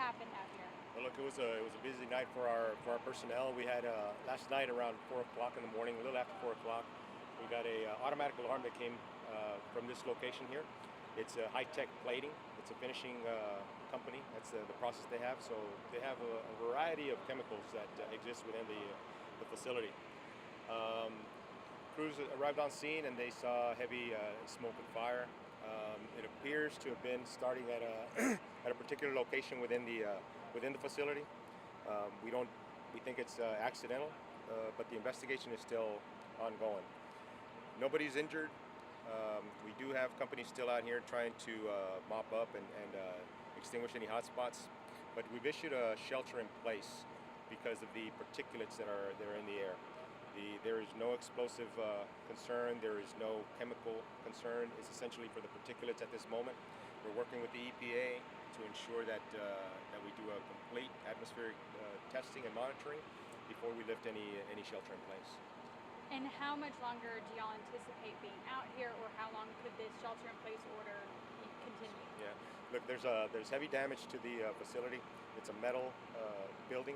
happened out here? Well, look, it was a busy night for our personnel. We had last night around 4 o'clock in the morning, a little after 4 o'clock. We got a automatic alarm that came from this location here. It's a high-tech plating. It's a finishing company. That's the process they have. So they have a variety of chemicals that exist within the facility. Crews arrived on scene and they saw heavy smoke and fire. It appears to have been starting at a at a particular location within the facility. We think it's accidental, but the investigation is still ongoing. Nobody's injured. We do have companies still out here trying to mop up and extinguish any hot spots, but we've issued a shelter in place because of the particulates that are in the air. There is no explosive concern. There is no chemical concern. It's essentially for the particulates at this moment. We're working with the EPA to ensure that we do a complete atmospheric testing and monitoring before we lift any shelter in place. And how much longer do y'all anticipate being out here, or how long could this shelter-in-place order continue? Yeah, look, there's heavy damage to the facility. It's a metal building,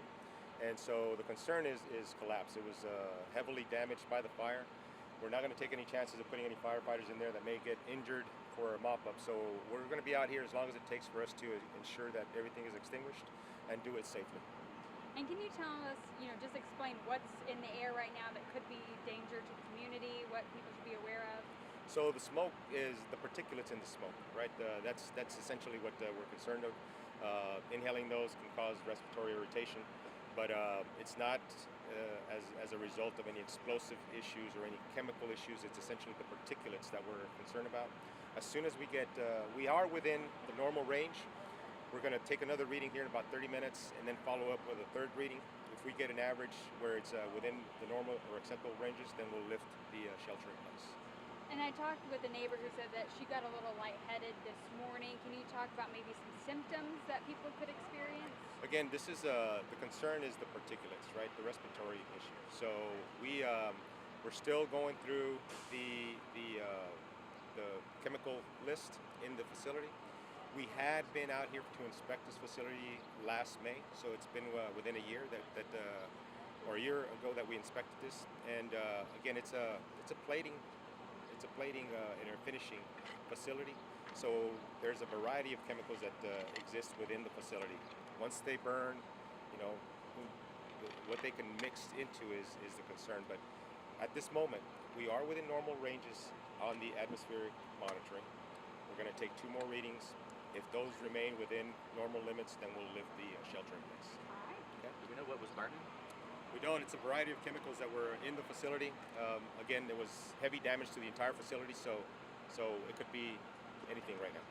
and so the concern is collapse. It was heavily damaged by the fire. We're not going to take any chances of putting any firefighters in there that may get injured for a mop-up. So we're going to be out here as long as it takes for us to ensure that everything is extinguished and do it safely. And can you tell us, just explain what's in the air right now that could be danger to the community, what people should be aware of? So the smoke is the particulates in the smoke, right? That's essentially what we're concerned of. Inhaling those can cause respiratory irritation, but it's not as a result of any explosive issues or any chemical issues. It's essentially the particulates that we're concerned about. As soon as we are within the normal range. We're going to take another reading here in about 30 minutes and then follow up with a third reading. If we get an average where it's within the normal or acceptable ranges, then we'll lift the shelter in place. And I talked with a neighbor who said that she got a little lightheaded this morning. Can you talk about maybe some symptoms that people could experience? Again, this is the concern is the particulates, right? The respiratory issue. So we're still going through the chemical list in the facility. We had been out here to inspect this facility last May, so it's been within a year or a year ago that we inspected this. And again, it's a plating and a finishing facility. So there's a variety of chemicals that exist within the facility. Once they burn, what they can mix into is the concern. But at this moment, we are within normal ranges on the atmospheric monitoring. We're going to take 2 more readings. If those remain within normal limits, then we'll lift the shelter in place. All right. Okay. Do we know what was burning? We don't. It's a variety of chemicals that were in the facility. Again, there was heavy damage to the entire facility, so it could be anything right now.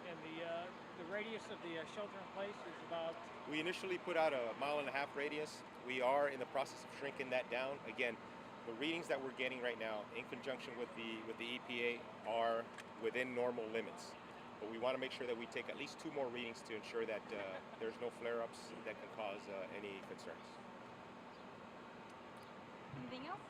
And the radius of the shelter in place is about? We initially put out a 1.5 mile radius. We are in the process of shrinking that down. Again, the readings that we're getting right now, in conjunction with the EPA, are within normal limits. But we want to make sure that we take at least 2 more readings to ensure that there's no flare-ups that can cause any concerns. Anything else?